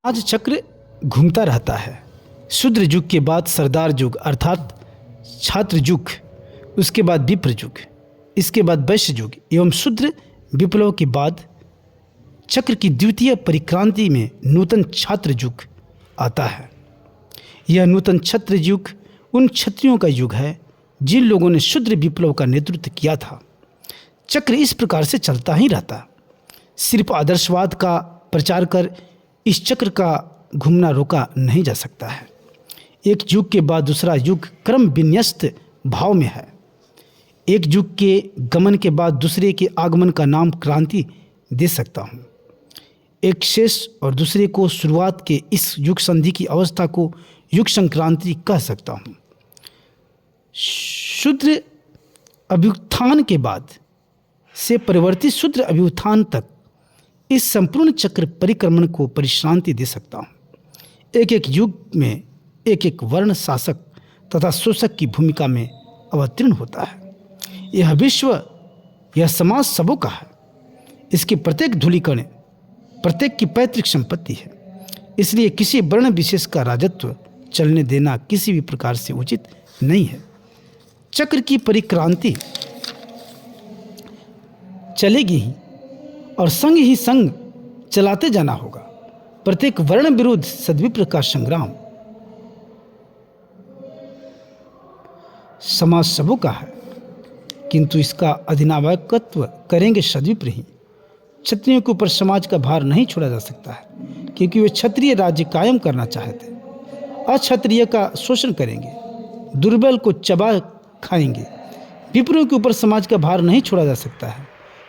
आज चक्र घूमता रहता है। शूद्र युग के बाद सरदार युग अर्थात छात्र युग, उसके बाद विप्र युग, इसके बाद वैश्य युग एवं शूद्र विप्लव के बाद चक्र की द्वितीय परिक्रांति में नूतन छात्र युग आता है। यह नूतन छात्र युग उन क्षत्रियों का युग है जिन लोगों ने शूद्र विप्लव का नेतृत्व किया था। चक्र इस प्रकार से चलता ही रहता। सिर्फ आदर्शवाद का प्रचार कर इस चक्र का घूमना रोका नहीं जा सकता है। एक युग के बाद दूसरा युग क्रम विन्यस्त भाव में है। एक युग के गमन के बाद दूसरे के आगमन का नाम क्रांति दे सकता हूँ। एक शेष और दूसरे को शुरुआत के इस युग संधि की अवस्था को युग संक्रांति कह सकता हूँ। शूद्र अभ्युत्थान के बाद से परिवर्तित शूद्र अभ्युत्थान तक इस संपूर्ण चक्र परिक्रमण को परिश्रांति दे सकता हूँ। एक एक युग में एक एक वर्ण शासक तथा शोषक की भूमिका में अवतीर्ण होता है। यह विश्व, यह समाज सबों का है। इसके प्रत्येक धूलिकण प्रत्येक की पैतृक संपत्ति है। इसलिए किसी वर्ण विशेष का राजत्व चलने देना किसी भी प्रकार से उचित नहीं है। चक्र की परिक्रांति चलेगी ही और संग ही संग चलाते जाना होगा। प्रत्येक वर्ण विरुद्ध सद्विप्र का संग्राम समाज सबों का है, किंतु इसका अधिनायकत्व करेंगे सद्विप्र ही। क्षत्रियों के ऊपर समाज का भार नहीं छोड़ा जा सकता है, क्योंकि वे क्षत्रिय राज्य कायम करना चाहते हैं। अक्षत्रिय का शोषण करेंगे, दुर्बल को चबा खाएंगे। विप्रों के ऊपर समाज का भार नहीं छोड़ा जा सकता है,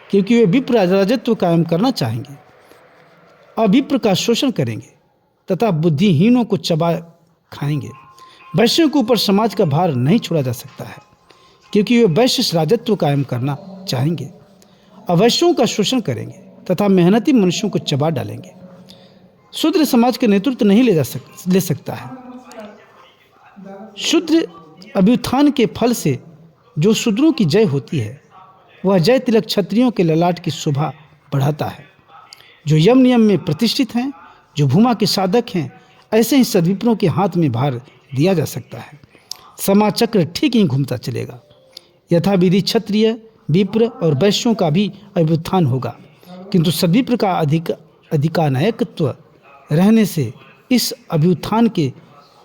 क्योंकि वे विप्र राजत्व कायम करना चाहेंगे। अविप्र का शोषण करेंगे तथा बुद्धिहीनों को चबा खाएंगे। वैश्यों के ऊपर समाज का भार नहीं छोड़ा जा सकता है, क्योंकि वे वैश्य राजत्व कायम करना चाहेंगे। अवैश्यों का शोषण करेंगे तथा मेहनती मनुष्यों को चबा डालेंगे। शूद्र समाज का नेतृत्व नहीं ले सकता है। शूद्र अभ्युत्थान के फल से जो शूद्रों की जय होती है, वह जय तिलक क्षत्रियों के ललाट की शोभा बढ़ाता है। जो यम नियम में प्रतिष्ठित हैं, जो भूमा के साधक हैं, ऐसे ही सद्विप्रों के हाथ में भार दिया जा सकता है। समाज चक्र ठीक ही घूमता चलेगा। यथाविधि क्षत्रिय, विप्र और वैश्यों का भी अभ्युत्थान होगा, किंतु सद्विप्र का अधिकानायकत्व रहने से इस अभ्युत्थान के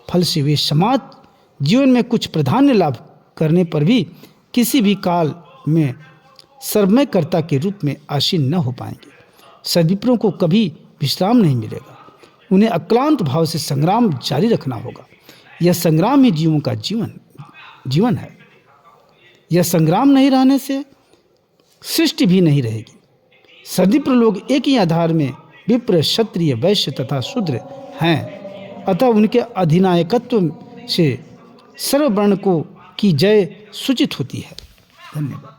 फल से वे समाज जीवन में कुछ प्राधान्य लाभ करने पर भी किसी भी काल में सर्वमयकर्ता के रूप में आसीन न हो पाएंगे। सद्विप्रों को कभी विश्राम नहीं मिलेगा। उन्हें अक्लांत भाव से संग्राम जारी रखना होगा। यह संग्राम ही जीवों का जीवन है। यह संग्राम नहीं रहने से सृष्टि भी नहीं रहेगी। सद्विप्र लोग एक ही आधार में विप्र, क्षत्रिय, वैश्य तथा शूद्र हैं। अतः उनके अधिनायकत्व से सर्ववर्ण को की जय सूचित होती है। धन्यवाद।